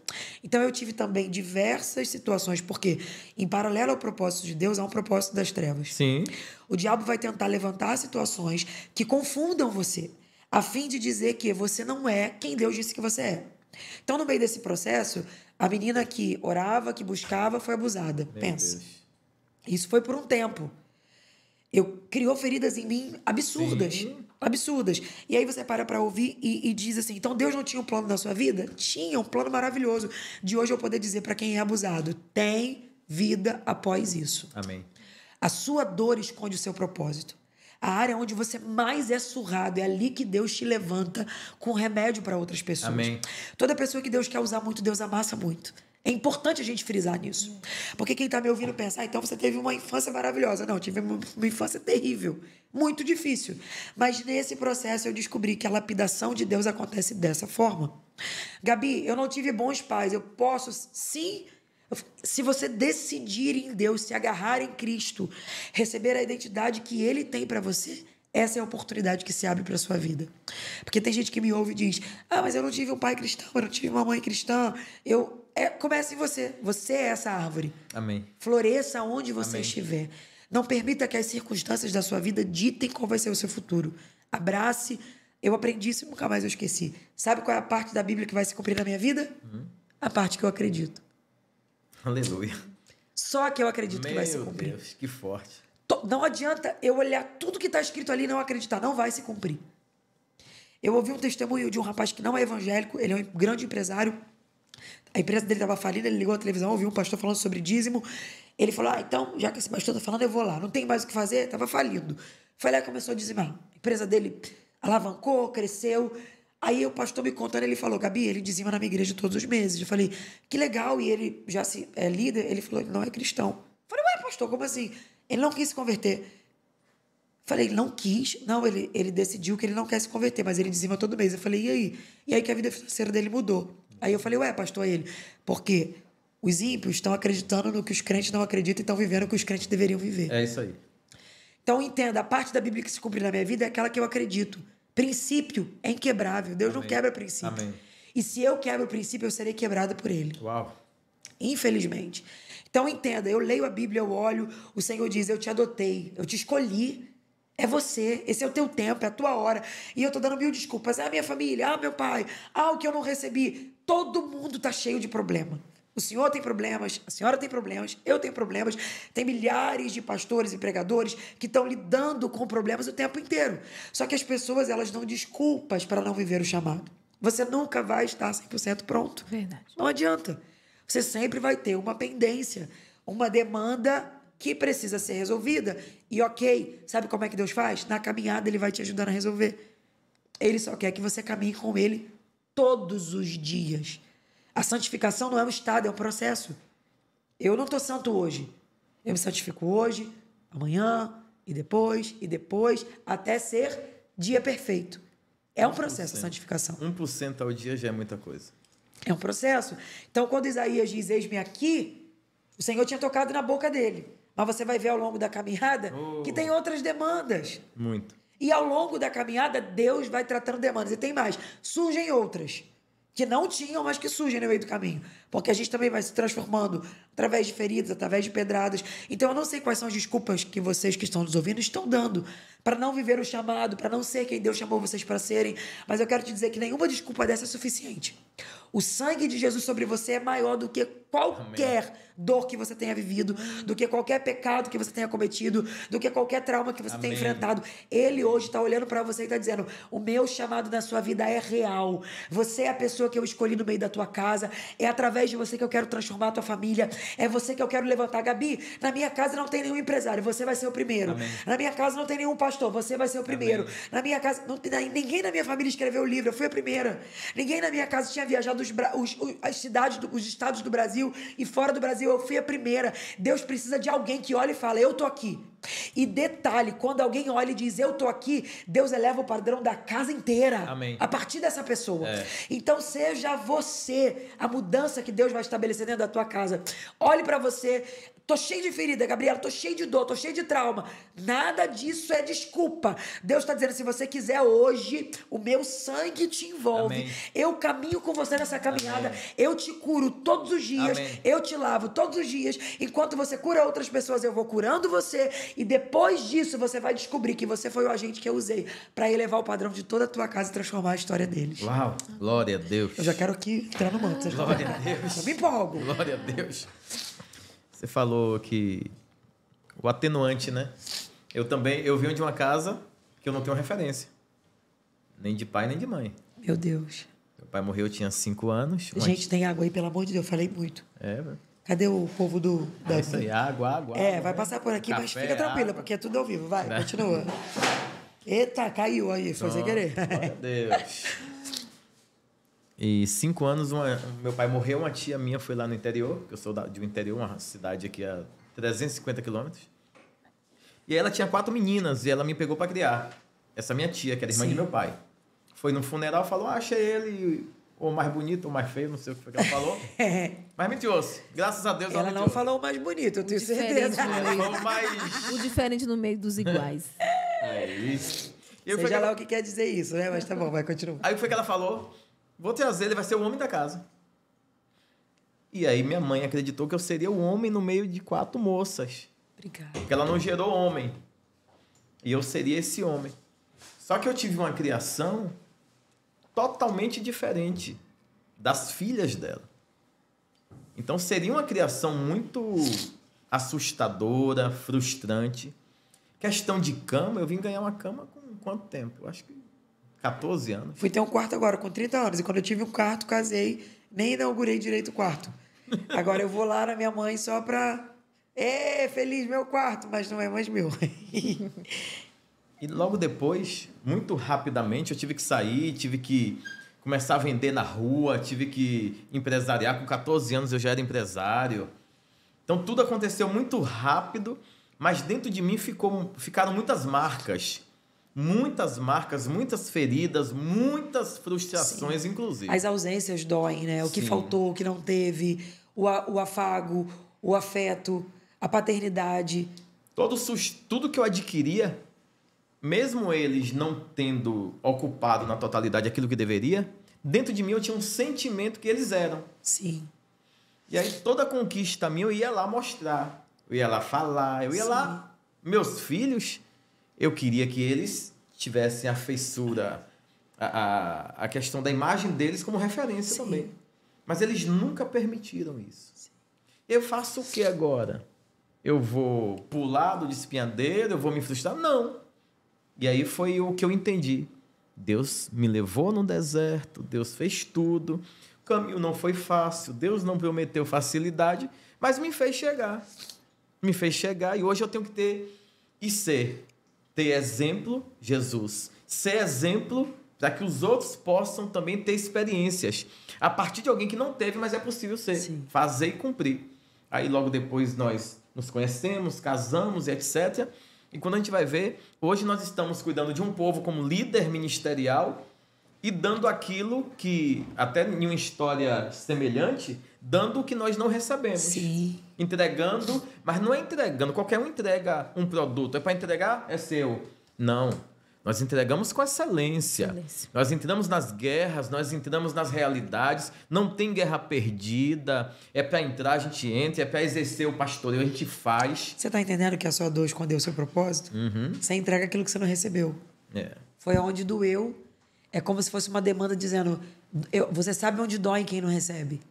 Speaker 2: Então, eu tive também diversas situações, porque, em paralelo ao propósito de Deus, há um propósito das trevas.
Speaker 1: Sim.
Speaker 2: O diabo vai tentar levantar situações que confundam você, a fim de dizer que você não é quem Deus disse que você é. Então, no meio desse processo, a menina que orava, que buscava, foi abusada. Pensa.
Speaker 1: Deus.
Speaker 2: Isso foi por um tempo. Criou feridas em mim absurdas.
Speaker 1: Sim.
Speaker 2: Absurdas. E aí você para ouvir e diz assim, então Deus não tinha um plano na sua vida? Tinha um plano maravilhoso. De hoje eu poder dizer para quem é abusado, tem vida após isso.
Speaker 1: Amém.
Speaker 2: A sua dor esconde o seu propósito. A área onde você mais é surrado, é ali que Deus te levanta com remédio para outras pessoas.
Speaker 1: Amém.
Speaker 2: Toda pessoa que Deus quer usar muito, Deus amassa muito. É importante a gente frisar nisso. Porque quem está me ouvindo pensa, então você teve uma infância maravilhosa. Não, eu tive uma infância terrível, muito difícil. Mas nesse processo eu descobri que a lapidação de Deus acontece dessa forma. Gabi, eu não tive bons pais, eu posso sim... Se você decidir em Deus, se agarrar em Cristo, receber a identidade que Ele tem para você, essa é a oportunidade que se abre para sua vida. Porque tem gente que me ouve e diz, mas eu não tive um pai cristão, eu não tive uma mãe cristã. Comece em você. Você é essa árvore.
Speaker 1: Amém.
Speaker 2: Floresça onde você
Speaker 1: Amém.
Speaker 2: estiver. Não permita que as circunstâncias da sua vida ditem qual vai ser o seu futuro. Abrace. Eu aprendi isso e nunca mais eu esqueci. Sabe qual é a parte da Bíblia que vai se cumprir na minha vida? A parte que eu acredito.
Speaker 1: Aleluia.
Speaker 2: Só que eu acredito que vai se
Speaker 1: Meu
Speaker 2: cumprir.
Speaker 1: Deus, que forte.
Speaker 2: Não adianta eu olhar tudo que está escrito ali e não acreditar. Não vai se cumprir. Eu ouvi um testemunho de um rapaz que não é evangélico. Ele é um grande empresário. A empresa dele estava falindo. Ele ligou a televisão, ouviu um pastor falando sobre dízimo. Ele falou, então, já que esse pastor está falando, eu vou lá. Não tem mais o que fazer. Estava falindo. Foi lá e começou a dizimar. A empresa dele alavancou, cresceu. Aí o pastor me contando, ele falou, Gabi, ele dizima na minha igreja todos os meses. Eu falei, que legal. E ele já é líder. Ele falou, ele não é cristão. Eu falei, ué, pastor, como assim? Ele não quis se converter. Falei, ele não quis. Não, ele decidiu que ele não quer se converter, mas ele dizima todo mês. Eu falei, e aí? E aí que a vida financeira dele mudou. Aí eu falei, ué, pastor, ele, porque os ímpios estão acreditando no que os crentes não acreditam e estão vivendo o que os crentes deveriam viver.
Speaker 1: É isso aí.
Speaker 2: Então, entenda, a parte da Bíblia que se cumpre na minha vida é aquela que eu acredito. Princípio é inquebrável. Deus
Speaker 1: Amém.
Speaker 2: não quebra princípio.
Speaker 1: Amém.
Speaker 2: E se eu quebro o princípio, eu serei quebrada por ele.
Speaker 1: Uau.
Speaker 2: Infelizmente. Então, entenda, eu leio a Bíblia, eu olho, o Senhor diz, eu te adotei, eu te escolhi, é você, esse é o teu tempo, é a tua hora. E eu estou dando 1000 desculpas. Minha família, meu pai, o que eu não recebi. Todo mundo está cheio de problema. O senhor tem problemas, a senhora tem problemas, eu tenho problemas. Tem milhares de pastores e pregadores que estão lidando com problemas o tempo inteiro. Só que as pessoas, elas dão desculpas para não viver o chamado. Você nunca vai estar 100% pronto.
Speaker 3: Verdade.
Speaker 2: Não adianta. Você sempre vai ter uma pendência, uma demanda que precisa ser resolvida. E ok, sabe como é que Deus faz? Na caminhada ele vai te ajudar a resolver. Ele só quer que você caminhe com ele todos os dias. A santificação não é um estado, é um processo. Eu não estou santo hoje. Eu me santifico hoje, amanhã, e depois, até ser dia perfeito. É um processo a santificação.
Speaker 1: 1% ao dia já é muita coisa.
Speaker 2: É um processo. Então, quando Isaías diz, eis-me aqui, o Senhor tinha tocado na boca dele. Mas você vai ver ao longo da caminhada que tem outras demandas.
Speaker 1: Muito.
Speaker 2: E ao longo da caminhada, Deus vai tratando demandas. E tem mais. Surgem outras que não tinham, mas que surgem no meio do caminho. Porque a gente também vai se transformando através de feridas, através de pedradas. Então, eu não sei quais são as desculpas que vocês que estão nos ouvindo estão dando para não viver o chamado, para não ser quem Deus chamou vocês para serem. Mas eu quero te dizer que nenhuma desculpa dessa é suficiente. O sangue de Jesus sobre você é maior do que qualquer dor que você tenha vivido, do que qualquer pecado que você tenha cometido, do que qualquer trauma que você tenha enfrentado. Ele hoje está olhando para você e está dizendo, o meu chamado na sua vida é real. Você é a pessoa que eu escolhi no meio da tua casa. É através de você que eu quero transformar a tua família. É você que eu quero levantar. Gabi, na minha casa não tem nenhum empresário. Você vai ser o primeiro.
Speaker 1: Amém.
Speaker 2: Na minha casa não tem nenhum pastor. Você vai ser o primeiro.
Speaker 1: Amém.
Speaker 2: Na minha casa, ninguém na minha família escreveu o livro. Eu fui a primeira. Ninguém na minha casa tinha viajado as cidades, os estados do Brasil e fora do Brasil. Eu fui a primeira. Deus precisa de alguém que olhe e fale, eu tô aqui. E detalhe, quando alguém olha e diz, eu tô aqui, Deus eleva o padrão da casa inteira.
Speaker 1: Amém.
Speaker 2: A partir dessa pessoa.
Speaker 1: É.
Speaker 2: Então seja você a mudança que Deus vai estabelecer dentro da tua casa. Olhe para você. Tô cheio de ferida, Gabriela, tô cheio de dor, tô cheio de trauma. Nada disso é desculpa. Deus está dizendo, se você quiser hoje, o meu sangue te envolve.
Speaker 1: Amém.
Speaker 2: Eu caminho com você nessa caminhada.
Speaker 1: Amém.
Speaker 2: Eu te curo todos os dias.
Speaker 1: Amém.
Speaker 2: Eu te lavo todos os dias. Enquanto você cura outras pessoas, eu vou curando você. E depois disso, você vai descobrir que você foi o agente que eu usei para elevar o padrão de toda a tua casa e transformar a história deles.
Speaker 1: Uau, glória a Deus.
Speaker 2: Eu já quero aqui entrar no manto. Vocês
Speaker 1: Glória
Speaker 2: estão
Speaker 1: a
Speaker 2: vendo?
Speaker 1: Deus.
Speaker 2: Eu me empolgo.
Speaker 1: Glória a Deus. Você falou que o atenuante, né? Eu venho de uma casa que eu não tenho referência. Nem de pai, nem de mãe.
Speaker 2: Meu Deus.
Speaker 1: Meu pai morreu, eu tinha 5 anos.
Speaker 2: Gente, tem água aí, pelo amor de Deus, eu falei muito.
Speaker 1: Velho.
Speaker 2: Cadê o povo do...
Speaker 1: É isso aí, água.
Speaker 2: Vai passar por aqui, mas
Speaker 1: Café,
Speaker 2: fica tranquila,
Speaker 1: água.
Speaker 2: porque é tudo ao vivo. Vai, continua. Eita, caiu aí, foi sem querer.
Speaker 1: Glória a Deus. E 5 anos, meu pai morreu, uma tia minha foi lá no interior, que eu sou de um interior, uma cidade aqui a 350 quilômetros. E ela tinha 4 meninas e ela me pegou para criar. Essa minha tia, que era irmã de meu pai. Foi no funeral, falou, achei ele ou mais bonito ou mais feio, não sei o que foi que ela falou. Mas mentiroso. Graças a Deus
Speaker 2: ela não falou o mais bonito, eu tenho certeza.
Speaker 3: O diferente no meio dos iguais.
Speaker 1: É isso.
Speaker 2: Seja lá o que quer dizer isso, né? Mas tá bom, vai continuar.
Speaker 1: Aí foi que ela falou, vou trazer, ele vai ser o homem da casa. E aí minha mãe acreditou que eu seria o homem no meio de 4 moças.
Speaker 2: Obrigada.
Speaker 1: Porque ela não gerou homem. E eu seria esse homem. Só que eu tive uma criação totalmente diferente das filhas dela. Então seria uma criação muito assustadora, frustrante. Questão de cama, eu vim ganhar uma cama com quanto tempo? Acho que 14 anos.
Speaker 2: Fui ter um quarto agora, com 30 anos. E quando eu tive um quarto, casei, nem inaugurei direito o quarto. Agora eu vou lá na minha mãe só pra... feliz meu quarto, mas não é mais meu.
Speaker 1: E logo depois, muito rapidamente, eu tive que sair, tive que começar a vender na rua, tive que empresariar. Com 14 anos eu já era empresário. Então tudo aconteceu muito rápido, mas dentro de mim ficaram muitas marcas. Muitas marcas, muitas feridas, muitas frustrações, inclusive.
Speaker 2: As ausências doem, né? O que faltou, o que não teve, o afago, o afeto, a paternidade.
Speaker 1: Tudo que eu adquiria, mesmo eles não tendo ocupado na totalidade aquilo que deveria, dentro de mim eu tinha um sentimento que eles eram.
Speaker 2: Sim.
Speaker 1: E aí toda conquista minha eu ia lá mostrar, eu ia lá falar, eu ia lá... Meus filhos, eu queria que eles tivessem a feiçura, a questão da imagem deles como referência também. Mas eles nunca permitiram isso. Sim. Eu faço o que agora? Eu vou pular do despenhadeiro? Eu vou me frustrar? Não. E aí foi o que eu entendi. Deus me levou no deserto, Deus fez tudo, o caminho não foi fácil, Deus não prometeu facilidade, mas me fez chegar. Me fez chegar e hoje eu tenho que ter exemplo, Jesus. Ser exemplo para que os outros possam também ter experiências. A partir de alguém que não teve, mas é possível ser. Sim. Fazer e cumprir. Aí logo depois nós nos conhecemos, casamos e etc. E quando a gente vai ver, hoje nós estamos cuidando de um povo como líder ministerial e dando aquilo que, até em uma história semelhante, dando o que nós não recebemos.
Speaker 2: Sim.
Speaker 1: Entregando, mas não é entregando. Qualquer um entrega um produto. É para entregar? É seu. Não. Nós entregamos com excelência. Nós entramos nas guerras, nós entramos nas realidades. Não tem guerra perdida. É para entrar, a gente entra. É para exercer o pastoreio, a gente faz.
Speaker 2: Você está entendendo que a sua dor escondeu o seu propósito?
Speaker 1: Uhum.
Speaker 2: Você entrega aquilo que você não recebeu. Foi onde doeu. É como se fosse uma demanda dizendo... você sabe onde dói quem não recebe.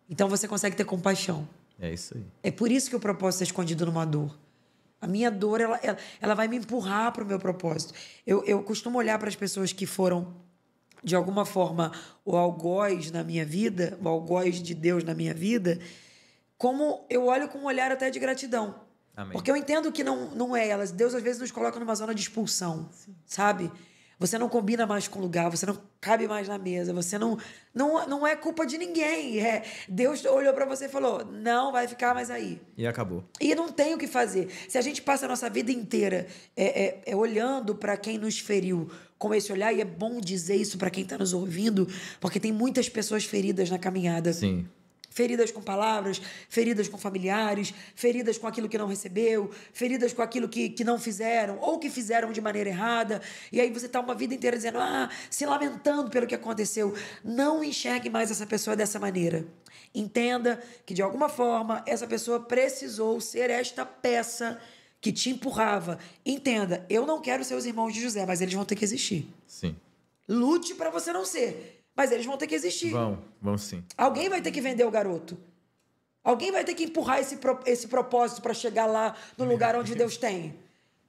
Speaker 2: Então você consegue ter compaixão.
Speaker 1: É isso aí.
Speaker 2: É por isso que o propósito é escondido numa dor. A minha dor, ela vai me empurrar para o meu propósito. Eu costumo olhar para as pessoas que foram, de alguma forma, o algoz na minha vida, o algoz de Deus na minha vida, como eu olho com um olhar até de gratidão.
Speaker 1: Amém.
Speaker 2: Porque eu entendo que não é elas. Deus, às vezes, nos coloca numa zona de expulsão, sabe? Você não combina mais com o lugar, você não cabe mais na mesa, você não é culpa de ninguém. Deus olhou para você e falou, não vai ficar mais aí.
Speaker 1: E acabou.
Speaker 2: E não tem o que fazer. Se a gente passa a nossa vida inteira olhando para quem nos feriu com esse olhar, e é bom dizer isso para quem está nos ouvindo, porque tem muitas pessoas feridas na caminhada.
Speaker 1: Sim.
Speaker 2: Feridas com palavras, feridas com familiares, feridas com aquilo que não recebeu, feridas com aquilo que não fizeram ou que fizeram de maneira errada. E aí você está uma vida inteira dizendo, se lamentando pelo que aconteceu. Não enxergue mais essa pessoa dessa maneira. Entenda que, de alguma forma, essa pessoa precisou ser esta peça que te empurrava. Entenda, eu não quero ser os irmãos de José, mas eles vão ter que existir.
Speaker 1: Sim.
Speaker 2: Lute para você não ser. Mas eles vão ter que existir.
Speaker 1: Vão sim.
Speaker 2: Alguém vai ter que vender o garoto. Alguém vai ter que empurrar esse propósito para chegar lá no lugar onde Deus tem.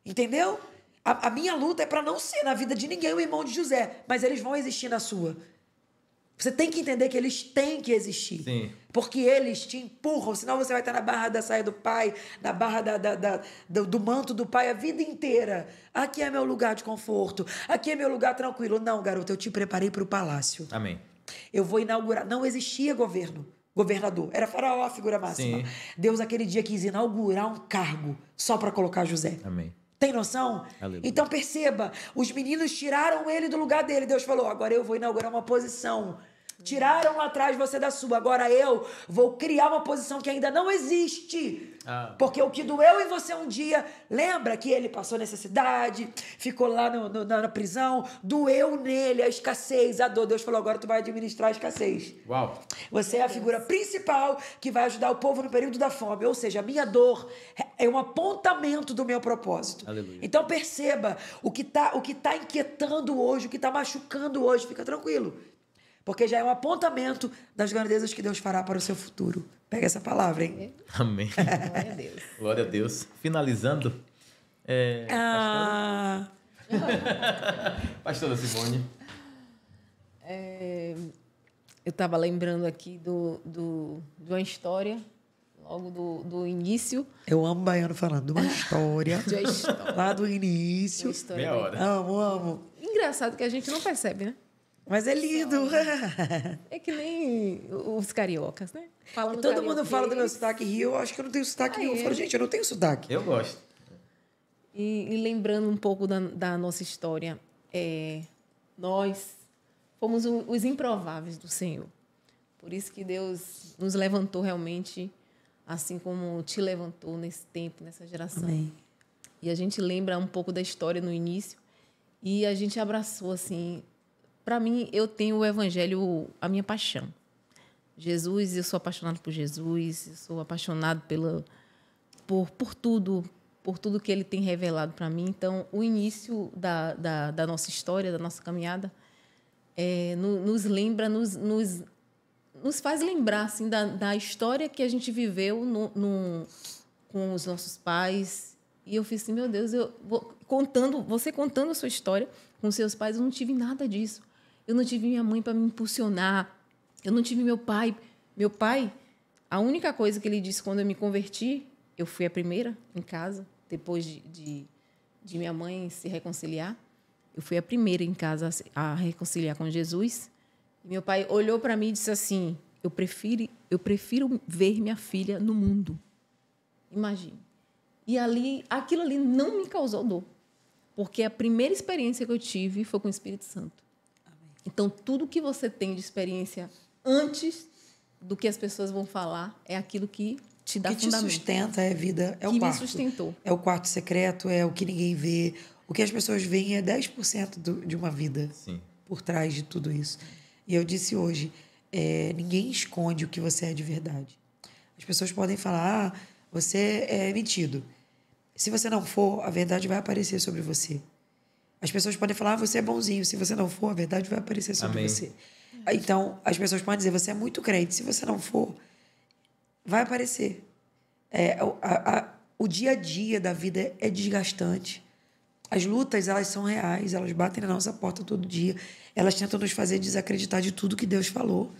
Speaker 2: Entendeu? A minha luta é para não ser na vida de ninguém o irmão de José, mas eles vão existir na sua. Você tem que entender que eles têm que existir.
Speaker 1: Sim.
Speaker 2: Porque eles te empurram, senão você vai estar na barra da saia do pai, na barra do manto do pai a vida inteira. Aqui é meu lugar de conforto, aqui é meu lugar tranquilo. Não, garoto, eu te preparei para o palácio.
Speaker 1: Amém.
Speaker 2: Eu vou inaugurar. Não existia governador. Era Faraó a figura máxima.
Speaker 1: Sim.
Speaker 2: Deus, aquele dia, quis inaugurar um cargo só para colocar José.
Speaker 1: Amém.
Speaker 2: Tem noção?
Speaker 1: Aleluia.
Speaker 2: Então perceba, os meninos tiraram ele do lugar dele. Deus falou, agora eu vou inaugurar uma posição. Tiraram lá atrás você da sua. Agora eu vou criar uma posição que ainda não existe. Porque o que doeu em você um dia, lembra que ele passou necessidade, ficou lá na prisão, doeu nele a escassez, a dor. Deus falou, agora tu vai administrar a escassez.
Speaker 1: Uau.
Speaker 2: Você é a figura principal que vai ajudar o povo no período da fome. Ou seja, a minha dor é um apontamento do meu propósito.
Speaker 1: Aleluia.
Speaker 2: Então perceba, o que tá inquietando hoje, o que está machucando hoje, fica tranquilo. Porque já é um apontamento das grandezas que Deus fará para o seu futuro. Pega essa palavra, hein?
Speaker 1: Amém.
Speaker 3: Glória a Deus.
Speaker 1: Glória a Deus. Finalizando. Pastora Simone.
Speaker 3: Eu estava lembrando aqui de uma história, logo do início.
Speaker 2: Eu amo baiano falando de uma história.
Speaker 3: De uma história.
Speaker 2: Lá do início.
Speaker 3: Uma história
Speaker 1: Meia hora.
Speaker 2: Amo.
Speaker 3: Engraçado que a gente não percebe, né?
Speaker 2: Mas é lindo.
Speaker 3: É que nem os cariocas, né? Falando
Speaker 2: Todo mundo
Speaker 3: carioquês.
Speaker 2: fala do meu sotaque rio. Eu acho que eu não tenho sotaque nenhum. Eu falo, gente, eu não tenho sotaque.
Speaker 1: Eu gosto.
Speaker 3: E lembrando um pouco da nossa história, nós fomos os improváveis do Senhor. Por isso que Deus nos levantou realmente, assim como te levantou nesse tempo, nessa geração.
Speaker 2: Amém.
Speaker 3: E a gente lembra um pouco da história no início e a gente abraçou, assim... Para mim, eu tenho o Evangelho, a minha paixão. Jesus, eu sou apaixonado por Jesus, eu sou apaixonado por tudo que Ele tem revelado para mim. Então, o início da nossa história, da nossa caminhada, nos lembra, nos faz lembrar assim, da história que a gente viveu com os nossos pais. E eu fiz assim, meu Deus, você contando a sua história com seus pais, eu não tive nada disso. Eu não tive minha mãe para me impulsionar. Eu não tive meu pai. Meu pai, a única coisa que ele disse quando eu me converti, eu fui a primeira em casa, depois de minha mãe se reconciliar. Eu fui a primeira em casa a reconciliar com Jesus. E meu pai olhou para mim e disse assim, eu prefiro ver minha filha no mundo. Imagine. E aquilo ali não me causou dor. Porque a primeira experiência que eu tive foi com o Espírito Santo. Então, tudo que você tem de experiência antes do que as pessoas vão falar é aquilo que te dá fundamento.
Speaker 2: O que te sustenta é vida, é o
Speaker 3: que
Speaker 2: quarto.
Speaker 3: me sustentou.
Speaker 2: É o quarto secreto, é o que ninguém vê. O que as pessoas veem é 10% de uma vida.
Speaker 1: Sim.
Speaker 2: Por trás de tudo isso. E eu disse hoje, ninguém esconde o que você é de verdade. As pessoas podem falar, você é metido. Se você não for, a verdade vai aparecer sobre você. As pessoas podem falar, você é bonzinho. Se você não for, a verdade vai aparecer sobre
Speaker 1: Amém.
Speaker 2: você. Então, as pessoas podem dizer, você é muito crente. Se você não for, vai aparecer. O dia a dia da vida é desgastante. As lutas, elas são reais. Elas batem na nossa porta todo dia. Elas tentam nos fazer desacreditar de tudo que Deus falou.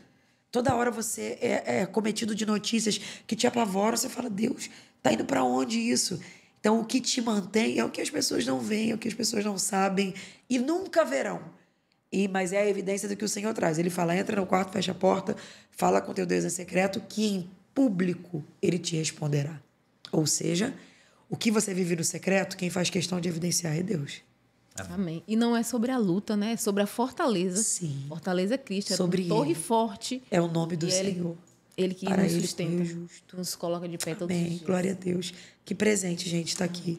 Speaker 2: Toda hora você é cometido de notícias que te apavoram. Você fala, Deus, tá indo para onde isso? Então, o que te mantém é o que as pessoas não veem, é o que as pessoas não sabem e nunca verão. Mas é a evidência do que o Senhor traz. Ele fala, entra no quarto, fecha a porta, fala com teu Deus em secreto, que em público Ele te responderá. Ou seja, o que você vive no secreto, quem faz questão de evidenciar é Deus.
Speaker 3: Amém. E não é sobre a luta, né? É sobre a fortaleza.
Speaker 2: Sim.
Speaker 3: Fortaleza é Cristo. É
Speaker 2: Sobre
Speaker 3: uma torre
Speaker 2: Ele.
Speaker 3: forte.
Speaker 2: É o nome do Senhor.
Speaker 3: Ele que
Speaker 2: Para
Speaker 3: nos
Speaker 2: ele
Speaker 3: sustenta.
Speaker 2: foi justo.
Speaker 3: Nos coloca de pé todos os
Speaker 2: Amém.
Speaker 3: dias.
Speaker 2: Glória a Deus. Que presente, gente, está aqui.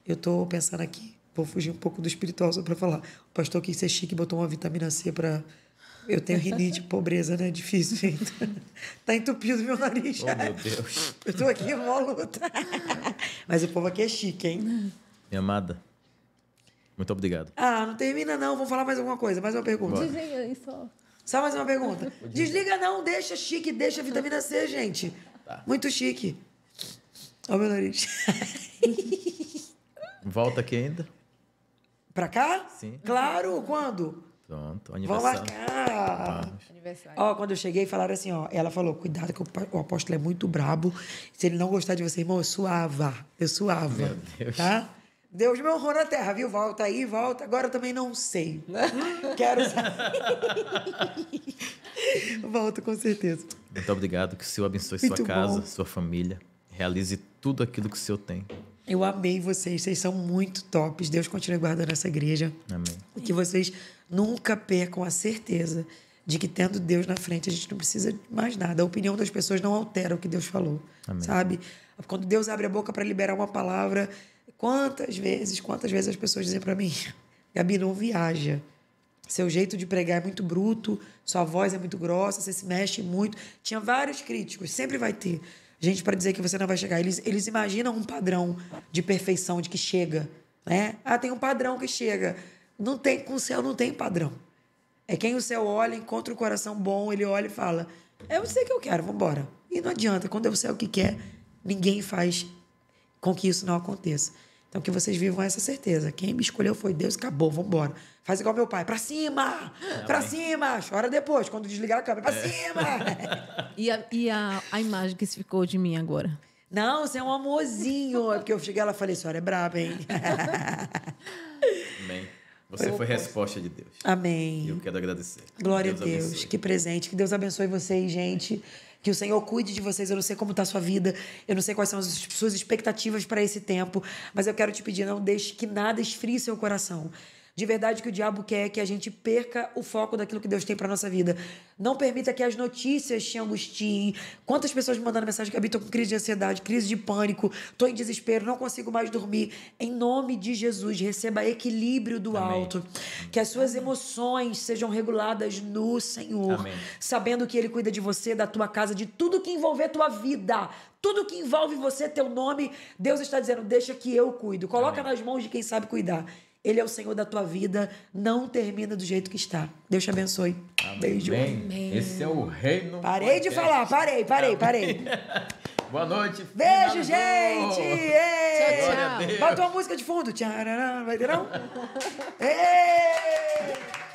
Speaker 2: Eu estou pensando aqui. Vou fugir um pouco do espiritual só para falar. O pastor quis ser chique e botou uma vitamina C para... Eu tenho rinite, pobreza, né? Difícil, gente. Tá entupido meu nariz.
Speaker 1: Oh, meu Deus.
Speaker 2: Eu tô aqui em mó luta. Mas o povo aqui é chique, hein?
Speaker 1: Minha amada, muito obrigado.
Speaker 2: Ah, não termina não. Vamos falar mais alguma coisa. Mais uma pergunta.
Speaker 1: Bora.
Speaker 3: Desliga aí só.
Speaker 2: Só mais uma pergunta. Desliga não, deixa chique, deixa a vitamina C, gente.
Speaker 1: Tá.
Speaker 2: Muito chique. Olha o meu nariz.
Speaker 1: Volta aqui ainda?
Speaker 2: Pra cá?
Speaker 1: Sim.
Speaker 2: Claro, quando?
Speaker 1: Pronto,
Speaker 2: Vamos
Speaker 1: aniversário.
Speaker 2: marcar.
Speaker 1: Vamos.
Speaker 3: Aniversário.
Speaker 2: Ó, quando eu cheguei, falaram assim, ó. Ela falou, cuidado que o apóstolo é muito brabo. Se ele não gostar de você, irmão, eu suava.
Speaker 1: Meu Deus.
Speaker 2: Tá? Deus me honrou na terra, viu? Volta aí, volta. Agora eu também não sei. Quero saber. Volto, com certeza.
Speaker 1: Muito obrigado. Que o Senhor abençoe
Speaker 2: Muito
Speaker 1: sua casa,
Speaker 2: bom.
Speaker 1: sua família. Realize tudo aquilo que o Senhor tem.
Speaker 2: Eu amei vocês. Vocês são muito tops. Deus continue guardando essa igreja.
Speaker 1: Amém.
Speaker 2: E que vocês nunca percam a certeza de que, tendo Deus na frente, a gente não precisa de mais nada. A opinião das pessoas não altera o que Deus falou.
Speaker 1: Amém.
Speaker 2: Sabe? Quando Deus abre a boca para liberar uma palavra, quantas vezes as pessoas dizem para mim, Gabi, não viaja. Seu jeito de pregar é muito bruto, sua voz é muito grossa, você se mexe muito. Tinha vários críticos, sempre vai ter gente para dizer que você não vai chegar. Eles imaginam um padrão de perfeição, de que chega, né? Ah, tem um padrão que chega. Não tem, com o céu não tem padrão. É quem o céu olha, encontra o coração bom, ele olha e fala, é você que eu quero, vamos embora. E não adianta, quando é o céu que quer, ninguém faz com que isso não aconteça. Então, que vocês vivam essa certeza. Quem me escolheu foi Deus, acabou, vamos embora. Faz igual meu pai, pra cima! Pra cima! Chora depois, quando desligar a câmera, pra cima!
Speaker 3: E a imagem que se ficou de mim agora?
Speaker 2: Não, você é um amorzinho. É porque eu cheguei lá e falei, a senhora é braba, hein?
Speaker 1: Amém. Você foi resposta de Deus.
Speaker 2: Amém.
Speaker 1: E eu quero agradecer.
Speaker 2: Glória
Speaker 1: Deus
Speaker 2: a Deus.
Speaker 1: abençoe.
Speaker 2: Que presente. Que Deus abençoe vocês, gente. Que o Senhor cuide de vocês. Eu não sei como está a sua vida. Eu não sei quais são as suas expectativas para esse tempo. Mas eu quero te pedir, não deixe que nada esfrie seu coração. De verdade, que o diabo quer que a gente perca o foco daquilo que Deus tem para nossa vida. Não permita que as notícias te angustiem. Quantas pessoas me mandando mensagem que estou com crise de ansiedade, crise de pânico, estou em desespero, não consigo mais dormir. Em nome de Jesus, receba equilíbrio do
Speaker 1: Amém.
Speaker 2: alto. Que as suas emoções sejam reguladas no Senhor.
Speaker 1: Amém.
Speaker 2: Sabendo que Ele cuida de você, da tua casa, de tudo que envolver a tua vida. Tudo que envolve você, teu nome, Deus está dizendo, deixa que eu cuido. Coloca
Speaker 1: Amém.
Speaker 2: nas mãos de quem sabe cuidar. Ele é o Senhor da tua vida. Não termina do jeito que está. Deus te abençoe. Beijo.
Speaker 1: Amém. Esse é o reino.
Speaker 2: Parei de falar. Parei.
Speaker 1: Boa noite.
Speaker 2: Beijo,
Speaker 1: finalizou.
Speaker 2: gente. Ei.
Speaker 3: Tchau,
Speaker 1: Glória a Deus.
Speaker 2: Bota uma música de fundo. Tcharará. Vai ter não? Ei.